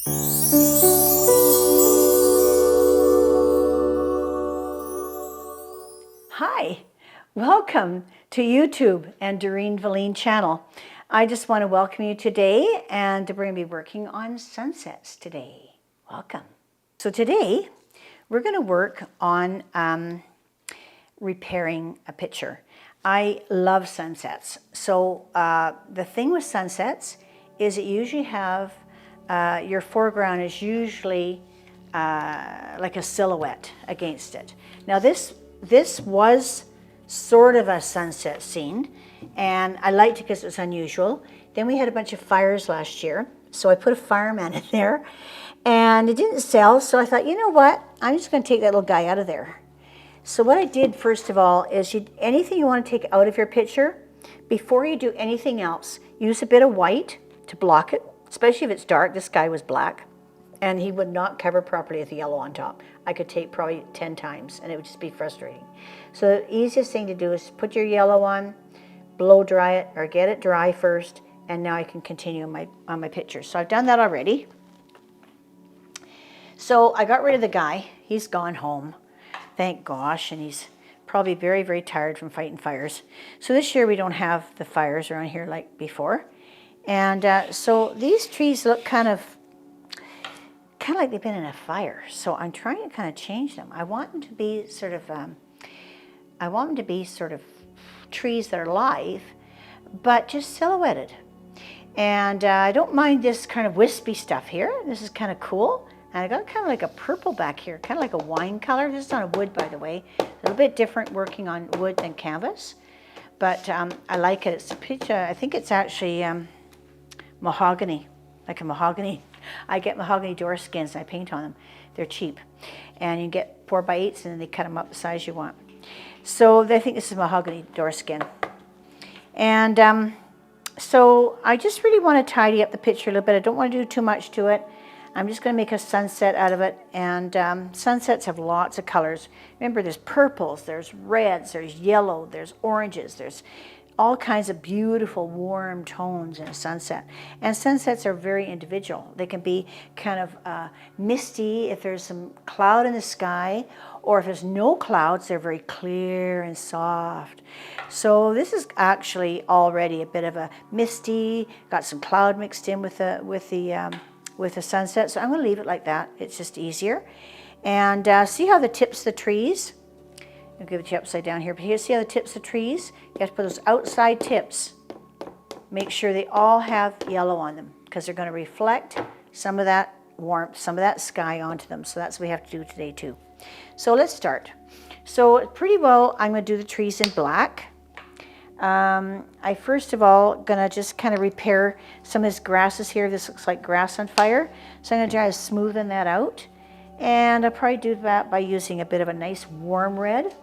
Hi, welcome to YouTube and Doreen Velin channel. I just want to welcome you today, and we're going to be working on sunsets today. Welcome. So today we're going to work on repairing a picture. I love sunsets. So the thing with sunsets is that you usually have your foreground is usually like a silhouette against it. Now this was sort of a sunset scene, and I liked it because it was unusual. Then we had a bunch of fires last year, so I put a fireman in there, and it didn't sell, so I thought, you know what, I'm just going to take that little guy out of there. So what I did first of all is anything you want to take out of your picture, before you do anything else, use a bit of white to block it, especially if it's dark. This guy was black, and he would not cover properly with the yellow on top. I could take probably 10 times, and it would just be frustrating. So the easiest thing to do is put your yellow on, blow dry it, or get it dry first, and now I can continue on my picture. So I've done that already. So I got rid of the guy. He's gone home, thank gosh, and he's probably very, very tired from fighting fires. So this year we don't have the fires around here like before. And so these trees look kind of like they've been in a fire. So I'm trying to kind of change them. I want them to be sort of, trees that are live, but just silhouetted. And I don't mind this kind of wispy stuff here. This is kind of cool. And I got kind of like a purple back here, kind of like a wine color. This is on a wood, by the way. A little bit different working on wood than canvas, but I like it. It's a picture. I think it's actually mahogany, like a mahogany. I get mahogany door skins and I paint on them. They're cheap. And you get 4x8s, and then they cut them up the size you want. So I think this is mahogany door skin. And so I just really want to tidy up the picture a little bit. I don't want to do too much to it. I'm just going to make a sunset out of it. And sunsets have lots of colors. Remember, there's purples, there's reds, there's yellow, there's oranges, there's all kinds of beautiful warm tones in a sunset. And sunsets are very individual. They can be kind of misty if there's some cloud in the sky, or if there's no clouds, they're very clear and soft. So this is actually already a bit of a misty, got some cloud mixed in with the sunset. So I'm going to leave it like that. It's just easier. And see how the tips of the trees, I'll give it to you upside down here, but here, see how the tips of the trees, you have to put those outside tips, make sure they all have yellow on them, because they're going to reflect some of that warmth, some of that sky onto them. So that's what we have to do today too. So let's start. So pretty well, I'm going to do the trees in black. I first of all going to just kind of repair some of this grasses here. This looks like grass on fire. So I'm going to try to smoothen that out. And I'll probably do that by using a bit of a nice warm red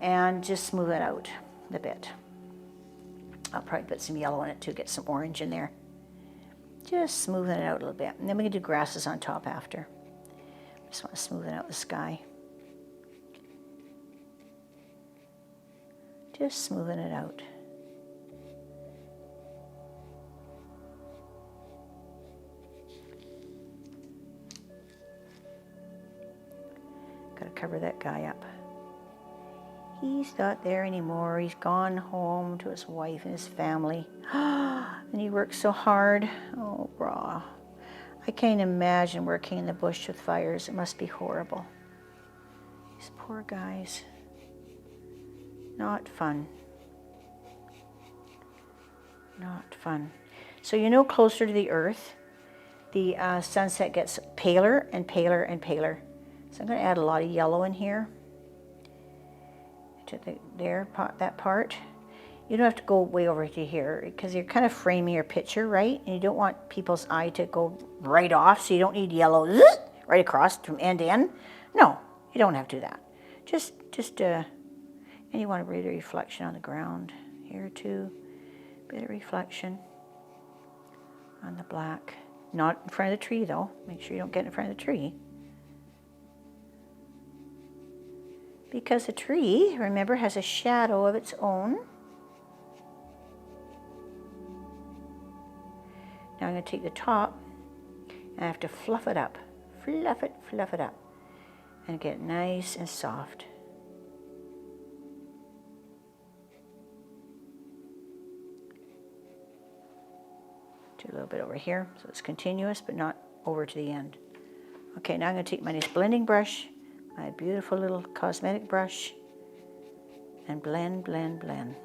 and just smooth it out a bit. I'll probably put some yellow in it too, get some orange in there. Just smoothen it out a little bit. And then we can do grasses on top after. Just want to smoothen out the sky. Just smoothing it out. Got to cover that guy up. He's not there anymore. He's gone home to his wife and his family. And he works so hard. Oh, brah. I can't imagine working in the bush with fires. It must be horrible. These poor guys. Not fun. Not fun. So you know, closer to the earth, the sunset gets paler and paler and paler. So I'm going to add a lot of yellow in here. To that part. You don't have to go way over to here, because you're kind of framing your picture, right? And you don't want people's eye to go right off, so you don't need yellow right across from end to end. No, you don't have to do that. And you want a bit of reflection on the ground here too. Bit of reflection on the black. Not in front of the tree though. Make sure you don't get in front of the tree. Because the tree, remember, has a shadow of its own. Now I'm going to take the top, and I have to fluff it up. Fluff it up. And get it nice and soft. Do a little bit over here so it's continuous but not over to the end. Okay, now I'm going to take my nice blending brush, my beautiful little cosmetic brush, and blend, blend, blend.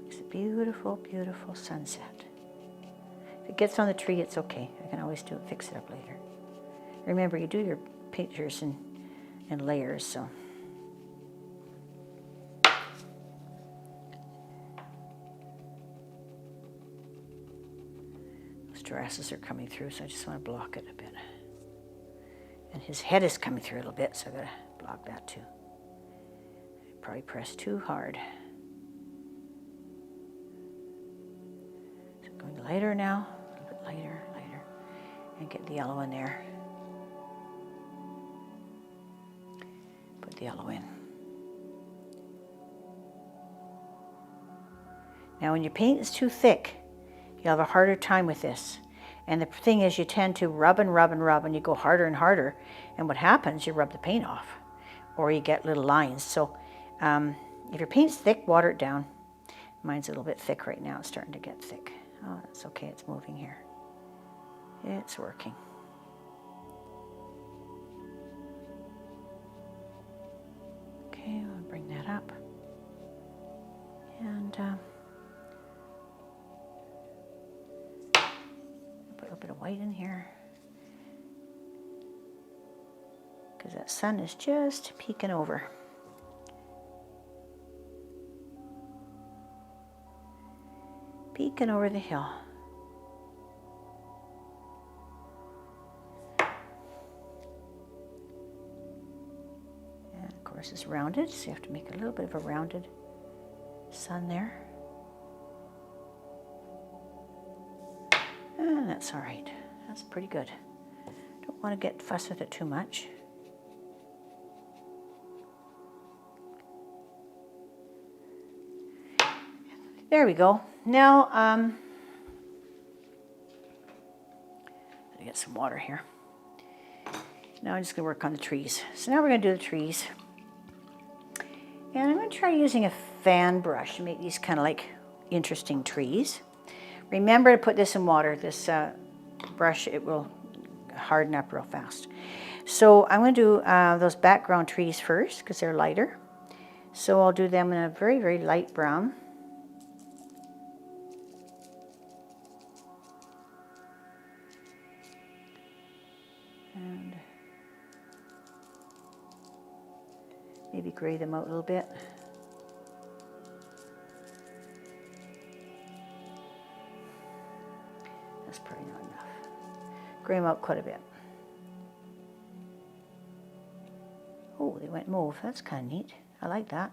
It's a beautiful, beautiful sunset. If it gets on the tree, it's okay. I can always fix it up later. Remember, you do your pictures in layers, so. Those grasses are coming through, so I just want to block it a bit. And his head is coming through a little bit, so I've got to block that too. I probably pressed too hard. So going lighter now, a little bit lighter, lighter, and get the yellow in there. Put the yellow in. Now when your paint is too thick, you'll have a harder time with this. And the thing is, you tend to rub and rub and rub, and you go harder and harder. And what happens, you rub the paint off, or you get little lines. So if your paint's thick, water it down. Mine's a little bit thick right now. It's starting to get thick. Oh, that's okay. It's moving here. It's working. Okay, I'll bring that up. And put a little bit of white in here, because that sun is just peeking over. Peeking over the hill. And of course it's rounded, so you have to make a little bit of a rounded sun there. And that's all right. That's pretty good. Don't want to get fussed with it too much. There we go. Now, I get some water here. Now I'm just going to work on the trees. So now we're going to do the trees. And I'm going to try using a fan brush to make these kind of like interesting trees. Remember to put this in water. This brush, it will harden up real fast. So I'm going to do those background trees first because they're lighter. So I'll do them in a very, very light brown. And maybe gray them out a little bit. That's probably not enough. Gray them out quite a bit. Oh, they went mauve. That's kind of neat. I like that.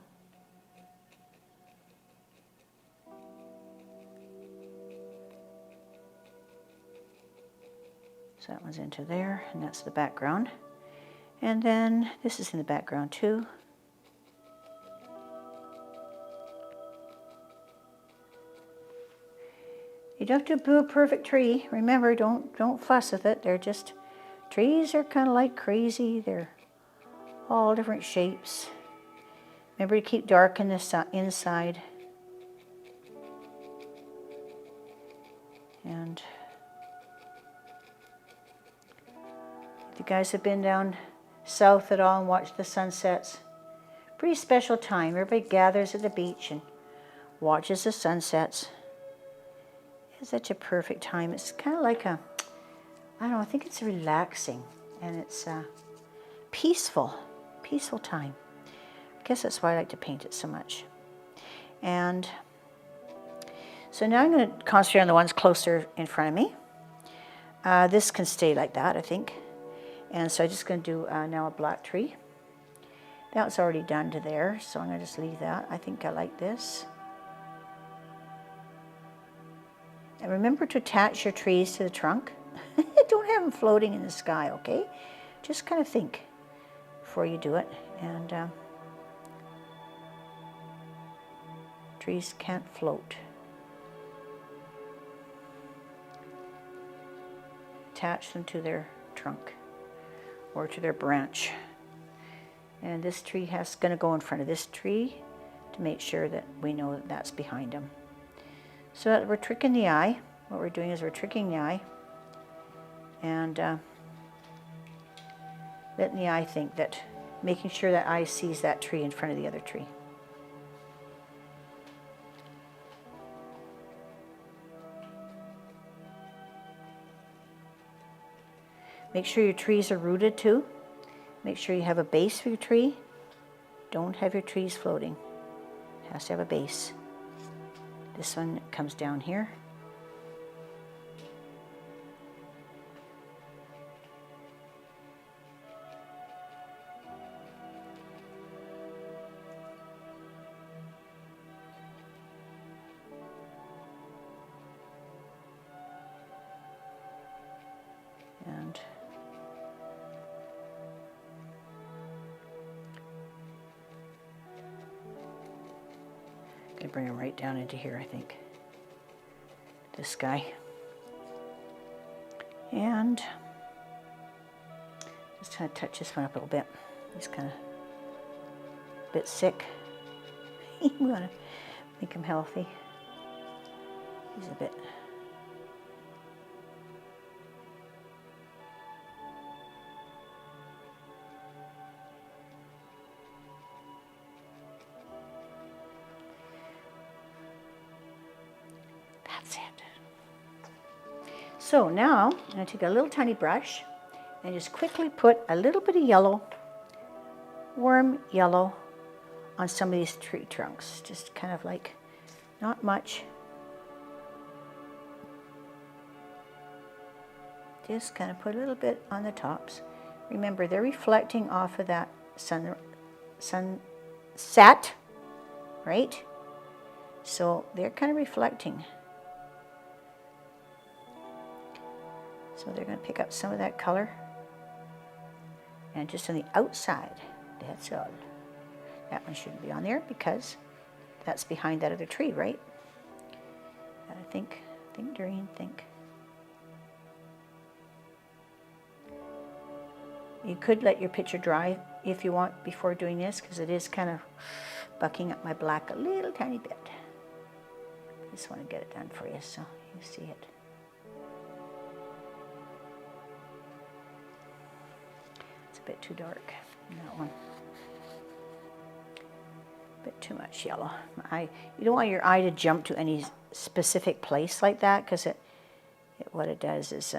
So that one's into there, and that's the background. And then this is in the background too. You don't have to do a perfect tree. Remember, don't fuss with it. They're just, trees are kind of like crazy. They're all different shapes. Remember to keep dark in the inside. And if you guys have been down south at all and watched the sunsets, pretty special time. Everybody gathers at the beach and watches the sunsets. It's such a perfect time. It's kind of like a, I don't know, I think it's relaxing and it's peaceful time. I guess that's why I like to paint it so much. And so now I'm going to concentrate on the ones closer in front of me. This can stay like that, I think. And so I'm just going to do now a black tree. That's already done to there, so I'm going to just leave that. I think I like this. And remember to attach your trees to the trunk. Don't have them floating in the sky, okay? Just kind of think before you do it. And trees can't float. attach them to their trunk or to their branch. And this tree going to go in front of this tree to make sure that we know that that's behind them. So we're tricking the eye. What we're doing is we're tricking the eye and letting the eye think that, making sure that eye sees that tree in front of the other tree. Make sure your trees are rooted too. Make sure you have a base for your tree. Don't have your trees floating. It has to have a base. This one comes down here. And I'm going to bring him right down into here, I think. This guy. And just kind of touch this one up a little bit. He's kind of a bit sick. We want to make him healthy. He's a bit... That's it. So now I'm going to take a little tiny brush and just quickly put a little bit of yellow, warm yellow, on some of these tree trunks. Just kind of like, not much. Just kind of put a little bit on the tops. Remember, they're reflecting off of that sunset, right? So they're kind of reflecting. So they're going to pick up some of that color. And just on the outside, that's all. That one shouldn't be on there because that's behind that other tree, right? Think, Doreen, think. You could let your picture dry if you want before doing this, because it is kind of bucking up my black a little tiny bit. I just want to get it done for you so you see it. It's a bit too dark in that one. A bit too much yellow. You don't want your eye to jump to any specific place like that, because what it does is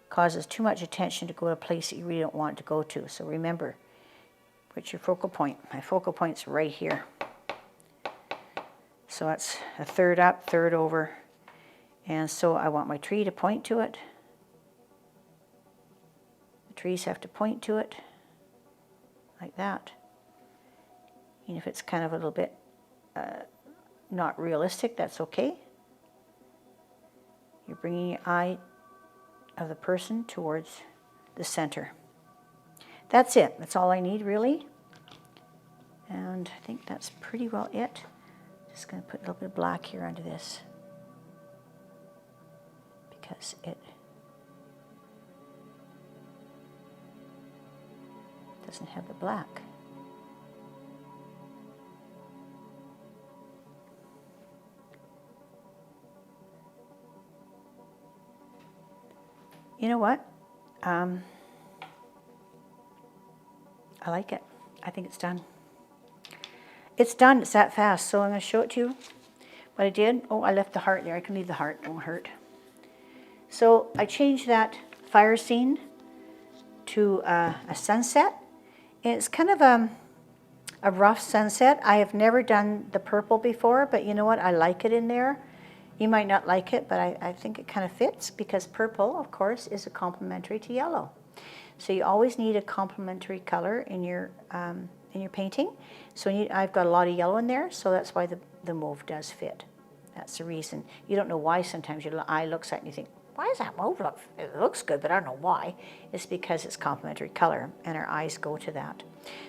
causes too much attention to go to a place that you really don't want it to go to. So remember, what's your focal point? My focal point's right here. So that's a third up, third over. And so I want my tree to point to it. The trees have to point to it, like that. And if it's kind of a little bit not realistic, that's okay. You're bringing your eye of the person towards the center. That's it. That's all I need, really. And I think that's pretty well it. Just going to put a little bit of black here under this, because it doesn't have the black. You know what? I like it. I think it's done. It's done. It's that fast. So I'm going to show it to you. What I did. Oh, I left the heart there. I can leave the heart. It won't hurt. So I changed that fire scene to a sunset. And it's kind of a rough sunset. I have never done the purple before, but you know what? I like it in there. You might not like it, but I think it kind of fits, because purple, of course, is a complementary to yellow. So you always need a complementary color in your painting. So I've got a lot of yellow in there, so that's why the mauve does fit. That's the reason. You don't know why sometimes your eye looks at it and you think, why does that mauve look? It looks good, but I don't know why. It's because it's complementary color, and our eyes go to that.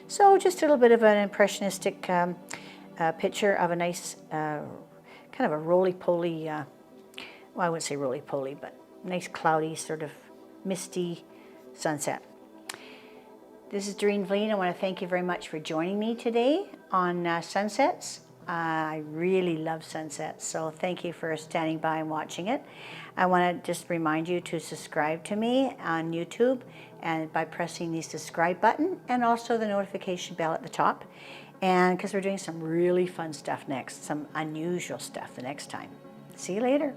So just a little bit of an impressionistic picture of a nice kind of a roly-poly, well, I wouldn't say roly-poly, but nice cloudy, sort of misty sunset. This is Doreen Velin. I want to thank you very much for joining me today on sunsets. I really love sunsets, so thank you for standing by and watching it. I want to just remind you to subscribe to me on YouTube, and by pressing the subscribe button and also the notification bell at the top, and because we're doing some really fun stuff next, some unusual stuff the next time. See you later.